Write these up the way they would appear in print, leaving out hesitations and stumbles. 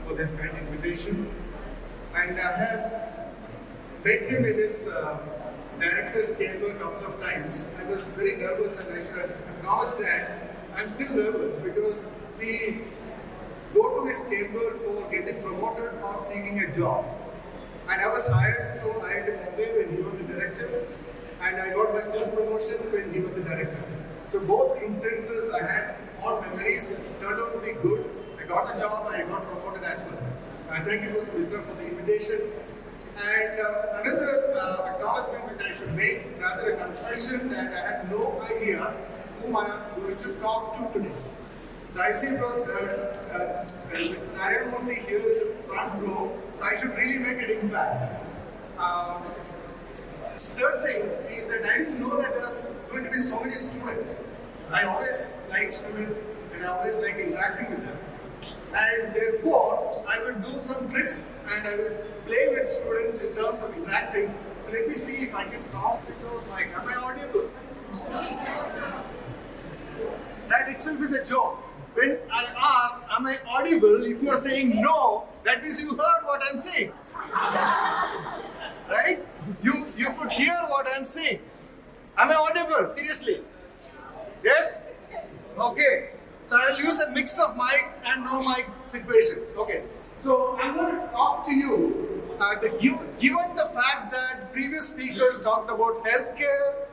for this kind invitation. And I have met him in his director's chamber a couple of times. I was very nervous, and I should acknowledge that I'm still nervous because we go to his chamber for getting promoted or seeking a job. And I was hired to IIT Bombay when he was the director, and I got my first promotion when he was the director. So both instances I had all memories, turned out to be good. I got a job, I got promoted as well. Thank you so much, Mr. for the invitation. And another acknowledgement which I should make, rather a confession that I had no idea whom I am going to talk to today. So I see Mr. Narayan Murthy here in the front row, so I should really make an impact. Third thing is that I didn't know that there are going to be so many students. I always like students and I always like interacting with them. And therefore, I will do some tricks and I will play with students in terms of interacting. Let me see if I can talk without mic. Am I audible? That itself is a joke. When I ask, am I audible? If you are saying no, that means you heard what I'm saying. Right? You could hear what I'm saying. Am I audible? Seriously? Yes? Okay. So I will use a mix of mic and no mic situation. Okay. So I'm going to talk to you. Given the fact that previous speakers talked about healthcare,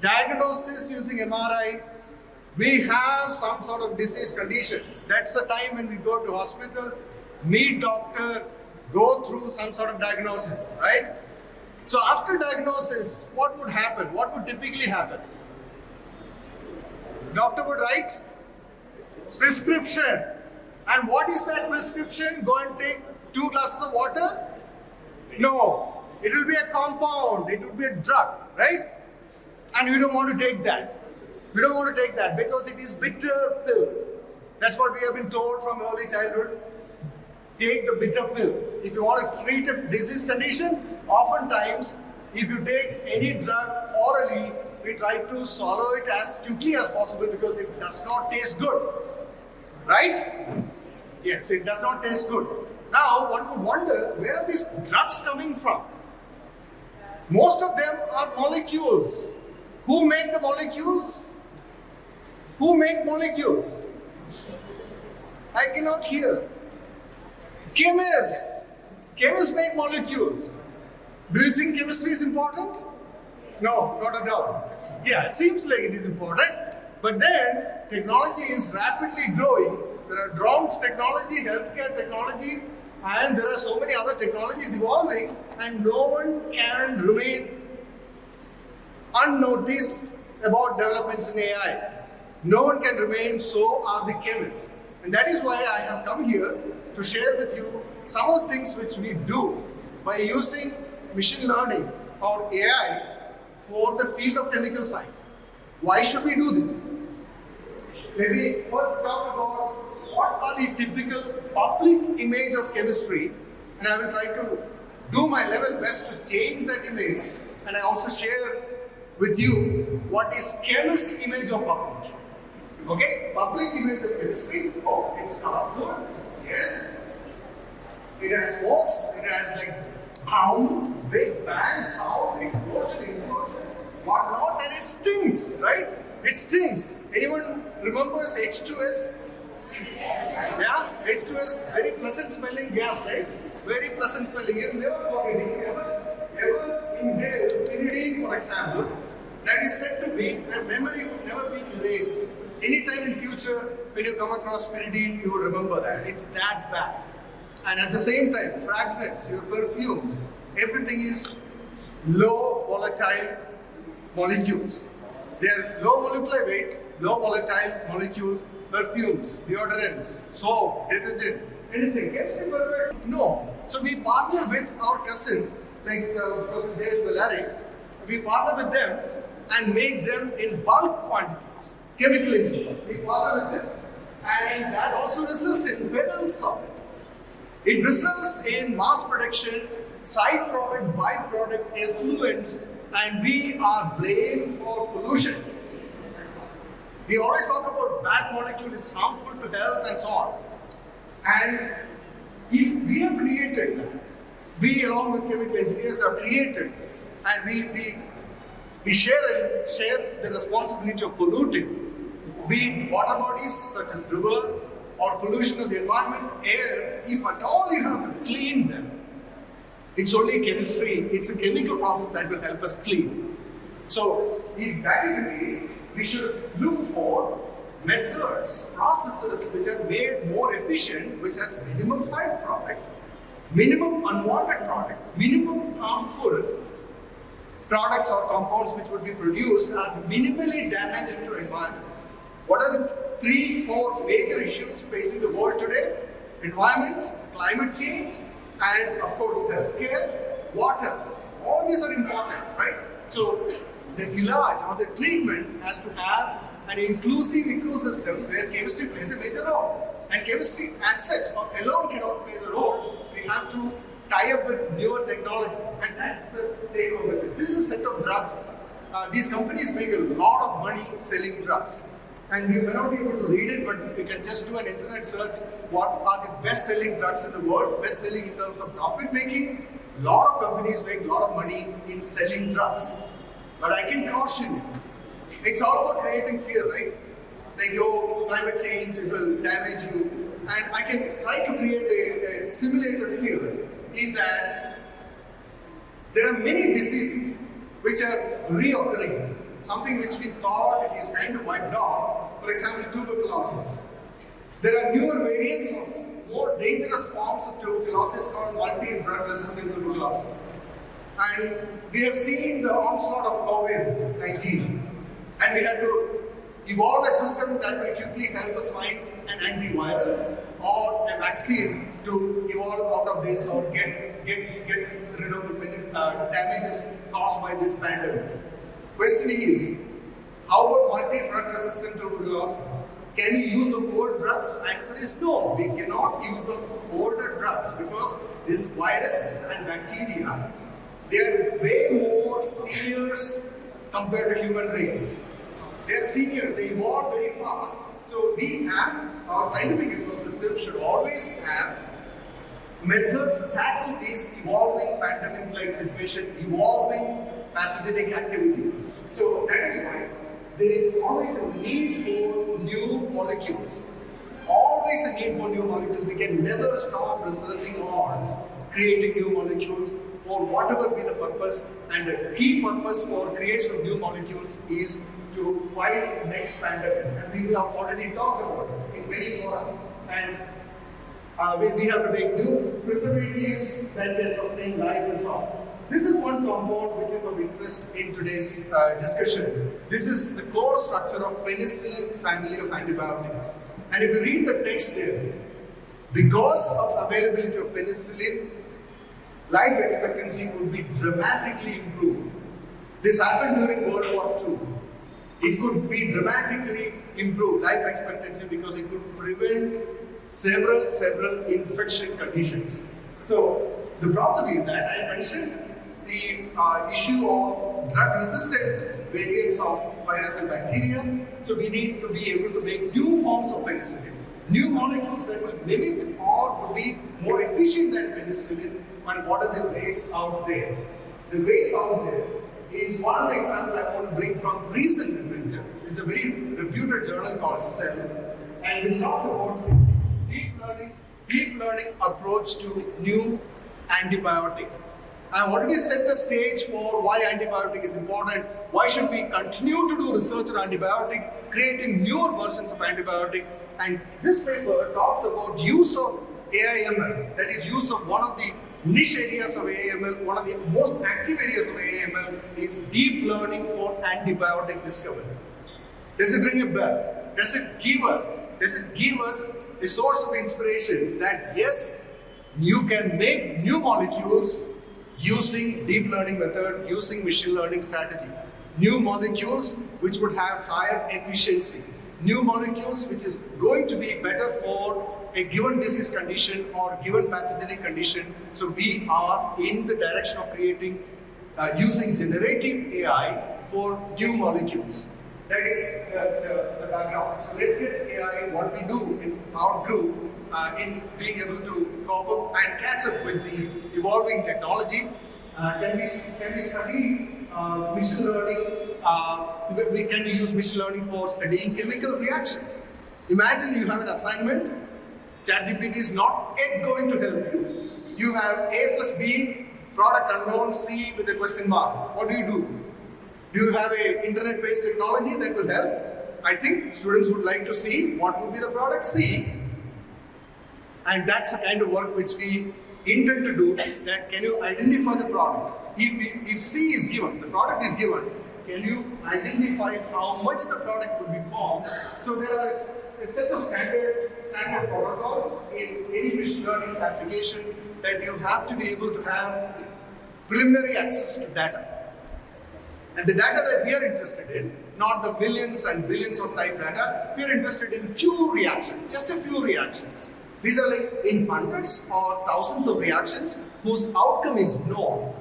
diagnosis using MRI, we have some sort of disease condition. That's the time when we go to hospital, meet doctor, go through some sort of diagnosis, right? So after diagnosis, what would happen? What would typically happen? Doctor would write prescription. And what is that prescription? Go and take 2 glasses of water? No. It will be a compound. It will be a drug, right? And we don't want to take that. We don't want to take that because it is bitter pill. That's what we have been told from early childhood. Take the bitter pill. If you want to treat a disease condition, oftentimes, if you take any drug orally, we try to swallow it as quickly as possible because it does not taste good. Right? Yes, it does not taste good. Now, one would wonder, where are these drugs coming from? Most of them are molecules. Who make the molecules? Who make molecules? I cannot hear. Chemists. Chemists make molecules. Do you think chemistry is important? No, not at all. Yeah, it seems like it is important. But then, technology is rapidly growing. There are drones technology, healthcare technology, and there are so many other technologies evolving, and no one can remain unnoticed about developments in AI. No one can remain, so are the chemists. And that is why I have come here to share with you some of the things which we do by using machine learning or AI for the field of chemical science. Why should we do this? Let me first talk about what are the typical public image of chemistry, and I will try to do my level best to change that image, and I also share with you what is chemist image of public. Okay, public image of chemistry. Oh, it's colorful. Yes. It has smokes. It has like pound, big bang, sound, explosion, whatnot, and it stings, right? It stings. Anyone remembers H2S? Yeah, H2S, very pleasant smelling gas, right? Very pleasant smelling. You'll never forget it. Ever inhale pyridine, for example, that is said to be, that memory would never be erased. Anytime in future, when you come across pyridine, you will remember that. It's that bad. And at the same time, fragments, your perfumes, everything is low volatile molecules. They are low molecular weight, low volatile molecules, perfumes, deodorants, soap, detergent, anything. Chemistry perfect? No. So we partner with our cousin, like Prof. We partner with them and make them in bulk quantities, chemical engineering. We partner with them. And that also results in petals of it. It results in mass production, side product, byproduct, effluents, and we are blamed for pollution. We always talk about bad molecule, it's harmful to health and so on. And If we have created that, we along with chemical engineers have created, and we share the responsibility of polluting, be it water bodies such as river or pollution of the environment, air. If at all you have to clean them, it's only chemistry, it's a chemical process that will help us clean. So if that is the case, we should look for methods, processes which are made more efficient, which has minimum side product, minimum unwanted product, minimum harmful products or compounds which would be produced are minimally damaging to environment. What are the 3-4 major issues facing the world today? Environment, climate change, and of course healthcare, water. All these are important, right? So the ilaj or the treatment has to have an inclusive ecosystem where chemistry plays a major role. And chemistry as such or alone cannot play the role. We have to tie up with newer technology, and that's the take-home message. This is a set of drugs. These companies make a lot of money selling drugs. And you may not be able to read it, but you can just do an internet search. What are the best-selling drugs in the world? Best-selling in terms of profit making. A lot of companies make a lot of money in selling drugs. But I can caution you, it's all about creating fear, right? Like, climate change, it will damage you. And I can try to create a simulated fear. Is that there are many diseases which are reoccurring. Something which we thought it is kind of wiped off. For example, tuberculosis. There are newer variants of more dangerous forms of tuberculosis called multi-drug resistant tuberculosis. And we have seen the onslaught of COVID-19. And we had to evolve a system that will quickly help us find an antiviral or a vaccine to evolve out of this or get rid of the damages caused by this pandemic. Question is, how about multi-drug resistant tuberculosis? Can we use the old drugs? Answer is no, we cannot use the older drugs because this virus and bacteria, they are way more seniors compared to human race. They are seniors, they evolve very fast. So we have, our scientific ecosystem should always have method to tackle these evolving pandemic-like situation, evolving pathogenic activities. So that is why there is always a need for new molecules. Always a need for new molecules. We can never stop researching on creating new molecules for whatever be the purpose. And the key purpose for creation of new molecules is to fight the next pandemic. And we have already talked about it in many forums. And we have to make new preservatives that can sustain life and so on. This is one compound which is of interest in today's discussion. This is the core structure of penicillin family of antibiotics. And if you read the text there, because of availability of penicillin, life expectancy could be dramatically improved. This happened during World War II. It could be dramatically improved life expectancy because it could prevent several infection conditions. So the problem is that I mentioned the issue of drug-resistant variants of virus and bacteria. So we need to be able to make new forms of penicillin, new molecules that will mimic or would be more efficient than penicillin. And what are the ways out there? The ways out there is one example I want to bring from recent literature. It's a very reputed journal called Cell, and which talks about deep learning approach to new antibiotic. I've already set the stage for why antibiotic is important. Why should we continue to do research on antibiotic, creating newer versions of antibiotic? And this paper talks about use of AIML, that is use of one of the niche areas of AIML, one of the most active areas of AIML is deep learning for antibiotic discovery. Does it ring a bell? Does it give us a source of inspiration that yes, you can make new molecules using deep learning method, using machine learning strategy. New molecules which would have higher efficiency. New molecules which is going to be better for a given disease condition or given pathogenic condition. So we are in the direction of creating, using generative AI for new molecules. That is the background. So let's get AI, what we do in our group, in being able to cope up and catch up with the evolving technology. Can we study machine learning? Can we use machine learning for studying chemical reactions? Imagine you have an assignment. ChatGPT is not yet going to help you. You have A plus B, product unknown, C with a question mark. What do? Do you have an internet-based technology that will help? I think students would like to see what would be the product C. And that's the kind of work which we intend to do, that can you identify the product? If C is given, the product is given, can you identify how much the product could be formed? So there are a set of standard protocols in any machine learning application that you have to be able to have preliminary access to data. And the data that we are interested in, not the millions and billions of type data, we are interested in few reactions, just a few reactions. These are like in hundreds or thousands of reactions whose outcome is known.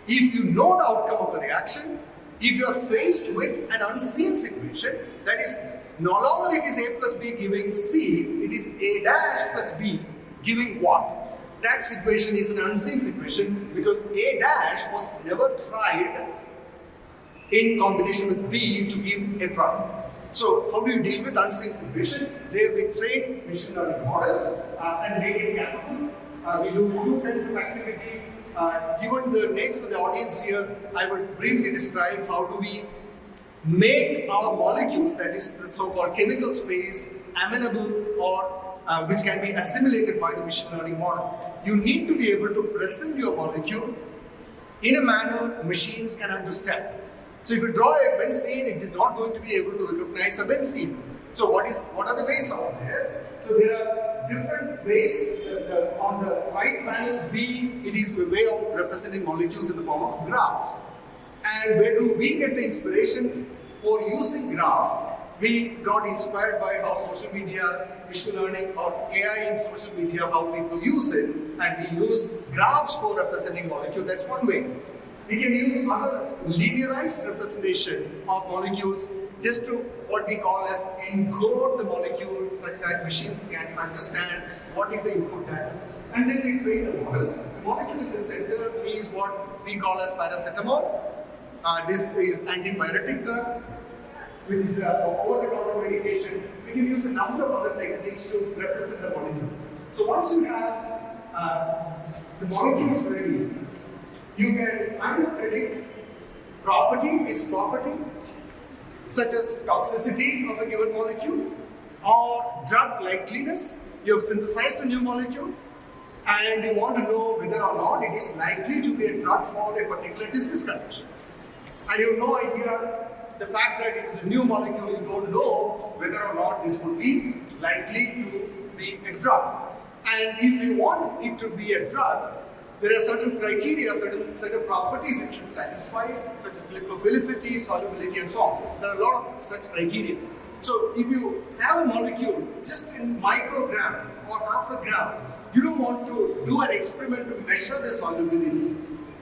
If you know the outcome of a reaction, if you are faced with an unseen situation, that is no longer it is A plus B giving C, it is A dash plus B giving what? That situation is an unseen situation because A dash was never tried in combination with B to give a product. So how do you deal with unseen situation? There we train machine learning model and make it capable. We do two kinds of activity. Given the names for the audience here, I would briefly describe how do we make our molecules, that is the so-called chemical space, amenable or which can be assimilated by the machine learning model. You need to be able to present your molecule in a manner machines can understand. So if you draw a benzene, it is not going to be able to recognize a benzene. So what are the ways out there? So there are different ways. On the right panel B, it is a way of representing molecules in the form of graphs. And where do we get the inspiration for using graphs? We got inspired by how social media, machine learning or AI in social media, how people use it. And we use graphs for representing molecules. That's one way. We can use other linearized representation of molecules just to what we call as encode the molecule such that machine can understand what is the input data. And then we train the model. The molecule in the center is what we call as paracetamol. This is antipyretic drug, which is an over-the-counter medication. We can use a number of other techniques to represent the molecule. So once you have the molecule is ready, you can kind of predict its property, such as toxicity of a given molecule or drug likeliness. You have synthesized a new molecule and you want to know whether or not it is likely to be a drug for a particular disease condition. And you have no idea, the fact that it's a new molecule, you don't know whether or not this would be likely to be a drug. And if you want it to be a drug, there are certain criteria, certain set of properties it should satisfy, such as lipophilicity, solubility, and so on. There are a lot of such criteria. So if you have a molecule just in microgram or half a gram, you don't want to do an experiment to measure the solubility.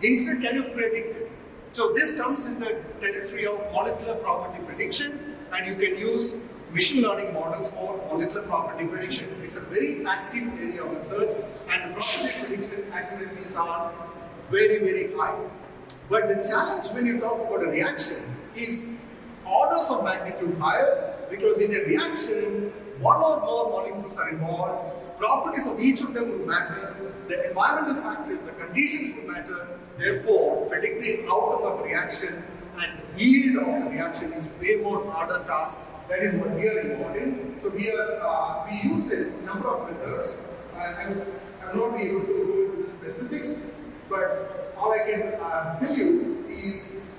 Instead, can you predict it? So this comes in the territory of molecular property prediction, and you can use machine learning models for molecular property prediction. It's a very active area of research, and the property prediction accuracies are very, very high. But the challenge when you talk about a reaction is orders of magnitude higher, because in a reaction, one or more molecules are involved, properties of each of them will matter, the environmental factors, the conditions will matter. Therefore, predicting outcome of reaction and yield of a reaction is way more harder task. That is what we are involved in. So we use a number of methods. I will not be able to go into the specifics, but all I can tell you is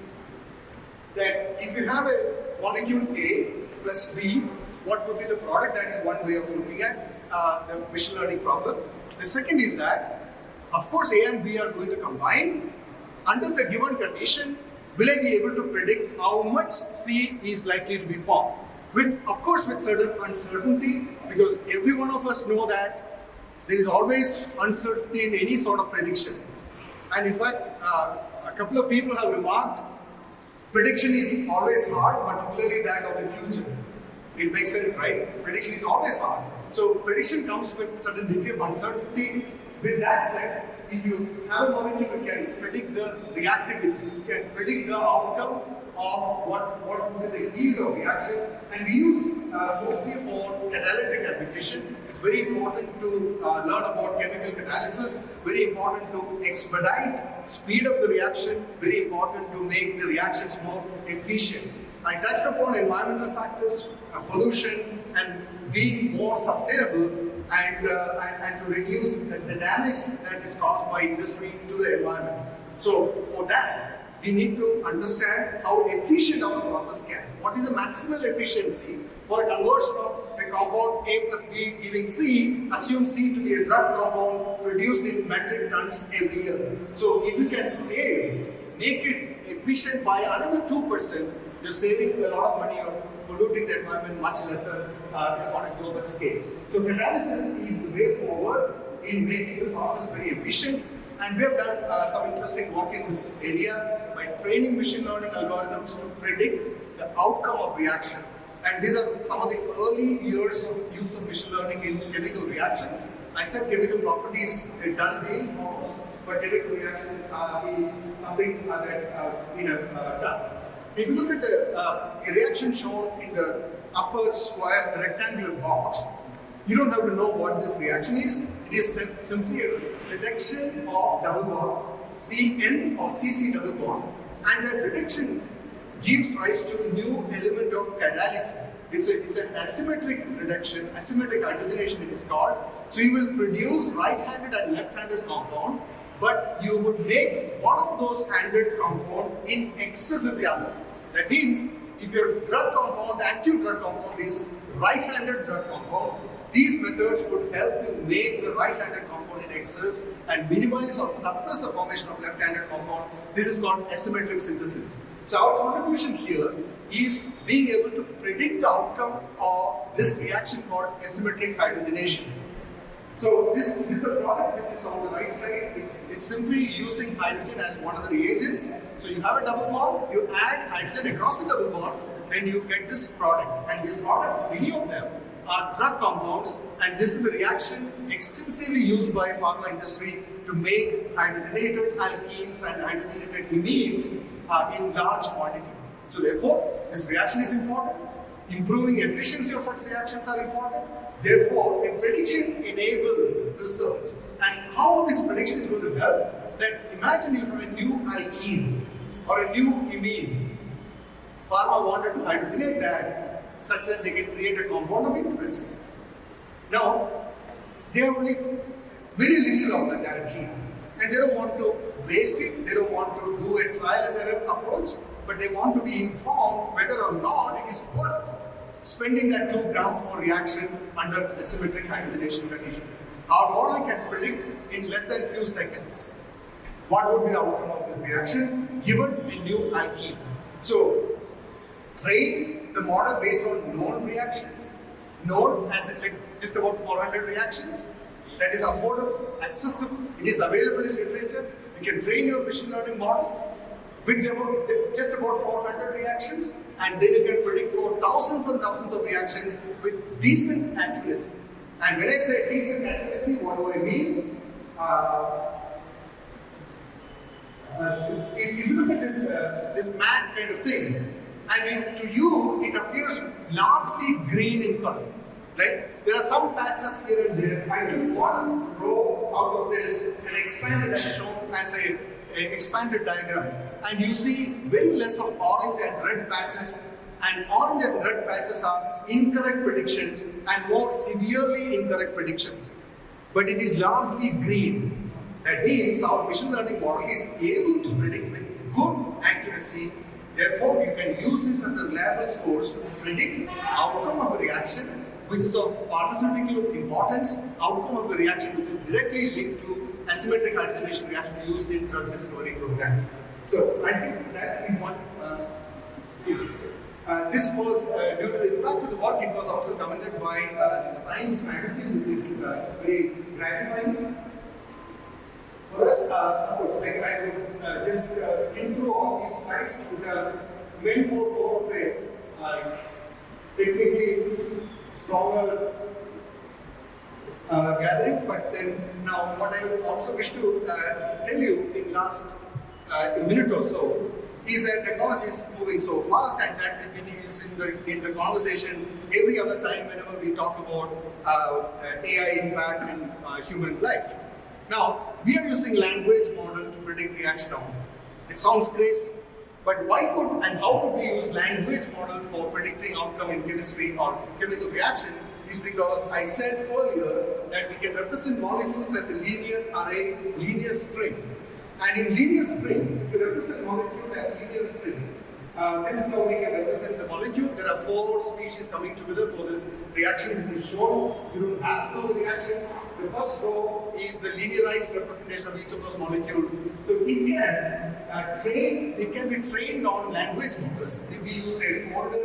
that if you have a molecule A plus B, what would be the product? That is one way of looking at the machine learning problem. The second is that, of course, A and B are going to combine. Under the given condition, will I be able to predict how much C is likely to be formed? Of course, with certain uncertainty, because every one of us know that there is always uncertainty in any sort of prediction. And in fact, a couple of people have remarked Prediction is always hard, particularly that of the future. It makes sense, right? Prediction is always hard. So prediction comes with certain degree of uncertainty. With that said, if you have a momentum, you can predict the reactivity, you can predict the outcome of what would be the yield of reaction. And we use mostly for catalytic application. It's very important to learn about chemical catalysis, very important to expedite, speed up the reaction, very important to make the reactions more efficient. I touched upon environmental factors, pollution, and being more sustainable and to reduce the damage that is caused by industry to the environment. So for that, we need to understand how efficient our process can. What is the maximal efficiency for a conversion of a compound A plus B giving C, assume C to be a drug compound produced in metric tons every year. So if you can make it efficient by another 2%, you're saving a lot of money or polluting the environment much lesser on a global scale. So catalysis is the way forward in making the process very efficient. And we have done some interesting work in this area by training machine learning algorithms to predict the outcome of reaction. And these are some of the early years of use of machine learning in chemical reactions. I said chemical properties is done daily almost, but chemical reaction is something that we have done. If you look at the reaction shown in the upper square rectangular box, you don't have to know what this reaction is. It is simply a reduction of double bond, CN or CC double bond. And the reduction gives rise to a new element of chirality. It's an asymmetric reduction, asymmetric hydrogenation it is called. So you will produce right-handed and left-handed compound, but you would make one of those handed compound in excess of the other. That means if your drug compound, active drug compound is right-handed drug compound, these methods would help you make the right-handed compound in excess and minimize or suppress the formation of left-handed compounds. This is called asymmetric synthesis. So our contribution here is being able to predict the outcome of this reaction called asymmetric hydrogenation. So this is the product which is on the right side. It's simply using hydrogen as one of the reagents. So you have a double bond, you add hydrogen across the double bond, then you get this product. And this product, many of them, are drug compounds, and this is the reaction extensively used by pharma industry to make hydrogenated alkenes and hydrogenated imines in large quantities. So therefore, this reaction is important. Improving efficiency of such reactions are important. Therefore, a prediction-enabled research. And how this prediction is going to help? That imagine you have a new alkene or a new imine. Pharma wanted to hydrogenate that such that they can create a compound of interest. Now, they have only very little of that alkene, and they don't want to waste it, they don't want to do a trial and error approach, but they want to be informed whether or not it is worth spending that 2 grams for reaction under asymmetric hydrogenation condition. Our model can predict in less than few seconds what would be the outcome of this reaction given a new alkene. So, train the model based on known reactions, known as in like just about 400 reactions, that is affordable, accessible, it is available in literature. You can train your machine learning model with just about 400 reactions, and then you can predict for thousands and thousands of reactions with decent accuracy. And when I say decent accuracy, what do I mean? If you look at this mad kind of thing, and to you, it appears largely green in color, right? There are some patches here and there. I took one row out of this and expanded and shown as a expanded diagram. And you see very less of orange and red patches. And orange and red patches are incorrect predictions and more severely incorrect predictions. But it is largely green. That means our machine learning model is able to predict with good accuracy. Therefore, you can use this as a reliable source to predict outcome of a reaction which is of pharmaceutical importance, outcome of a reaction which is directly linked to asymmetric hydrogenation reaction used in drug discovery programs. So, I think that is one. This was due to the impact of the work. It was also commended by Science magazine, which is very gratifying. For us, of course, I would just skim through all these slides, which are went for more of a technically stronger gathering, but then now what I also wish to tell you in last minute or so is that technology is moving so fast, and ChatGPT is in the conversation every other time whenever we talk about AI impact in human life. Now, we are using language model to predict reaction outcome. It sounds crazy, but why could and how could we use language model for predicting outcome in chemistry or chemical reaction? Is because I said earlier that we can represent molecules as a linear array, linear string. And in linear string, if you represent molecule as linear string, this is how we can represent the molecule. There are 4 species coming together for this reaction which is shown. You don't have to know the reaction. The first row is the linearized representation of each of those molecules. So it can be trained on language models. We use a older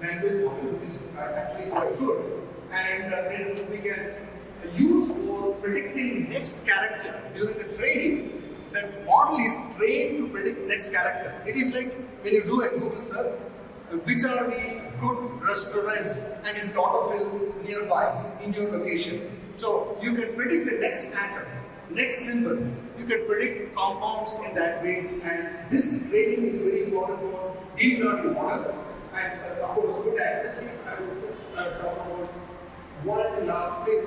language model, which is actually quite good. And then we can use for predicting next character during the training. The model is trained to predict next character. It is like when you do a Google search, which are the good restaurants and in autofill nearby in your location. So you can predict the next atom, next symbol. You can predict compounds in that way, and this training is very important for deep learning model. And of course, good accuracy. I will just talk about one last thing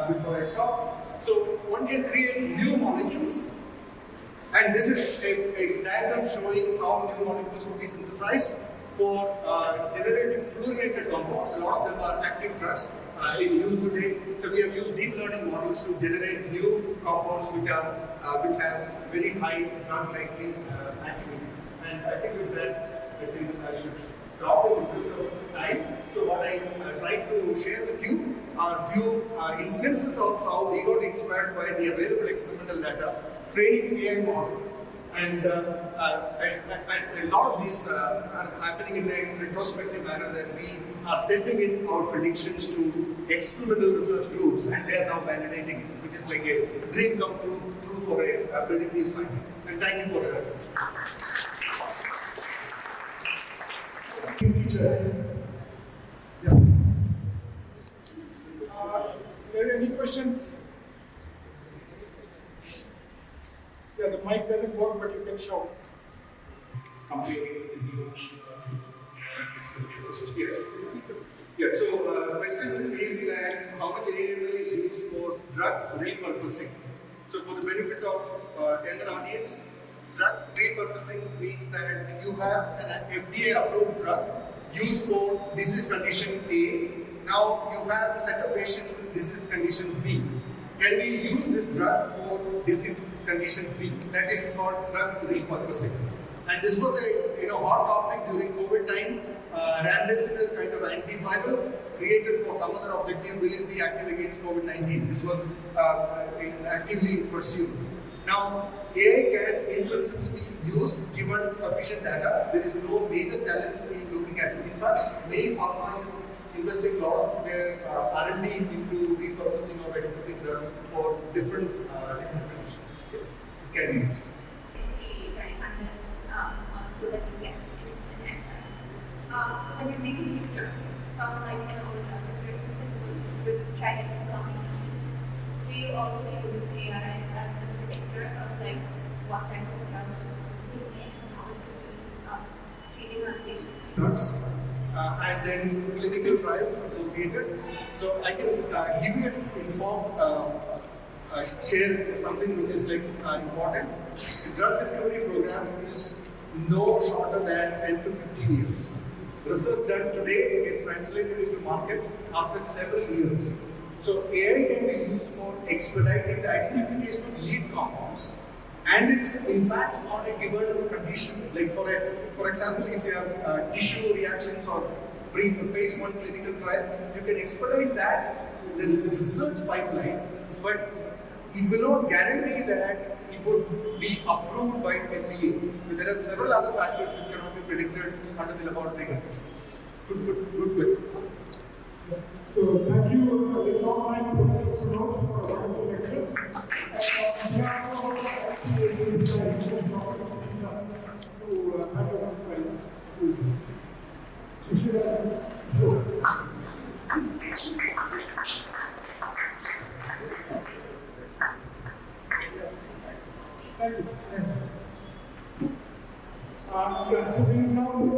before I stop. So one can create new molecules. And this is a diagram showing how new molecules will be synthesized for generating fluorinated compounds. A lot of them are active drugs in use today. So we have used deep learning models to generate new compounds which have very high drug-like activity. And I think with that, I should stop in the interest of time. So what I tried to share with you are few instances of how we got inspired by the available experimental data, training AI models, and a lot of these are happening in a retrospective manner that we are sending in our predictions to experimental research groups, and they are now validating it, which is like a dream come true for a predictive science. And thank you for your attention. Yeah. Any questions? Yeah, the mic doesn't work, but you can shout. Yeah, so question is that how much AML is used for drug repurposing? So for the benefit of younger audience, drug repurposing means that you have an FDA approved drug used for disease condition A. Now you have a set of patients with disease condition B. Can we use this drug for disease condition B? That is called drug repurposing. And this was a hot topic during COVID time. Remdesivir kind of antiviral created for some other objective. Will it be active against COVID-19? This was actively pursued. Now AI can in principle be used given sufficient data. There is no major challenge in looking at it. In fact, many pharma is investing a lot of their R&D into repurposing of existing drug for different disease conditions. Yes, it can be used. So when you're making new drugs from like an old drug, you would try different combinations. Do you also use AI as the predictor of like what type of drug you make and how it is treating on patients? Drugs. And then clinical trials associated. So I can give you an informed, share something which is like important. The drug discovery program is no shorter than 10 to 15 years. Research done today gets translated into markets after several years. So AI can be used for expediting the identification of lead compounds and its impact on a given condition. Like for example, if you have tissue reactions or phase 1 clinical trial, you can expedite that, the research pipeline, but it will not guarantee that it would be approved by FDA. But there are several other factors which cannot be predicted under the laboratory conditions. Good question. So thank you. It's all time for Professor Sunoj for a wonderful lecture. On behalf of Thank you. Yeah, so we now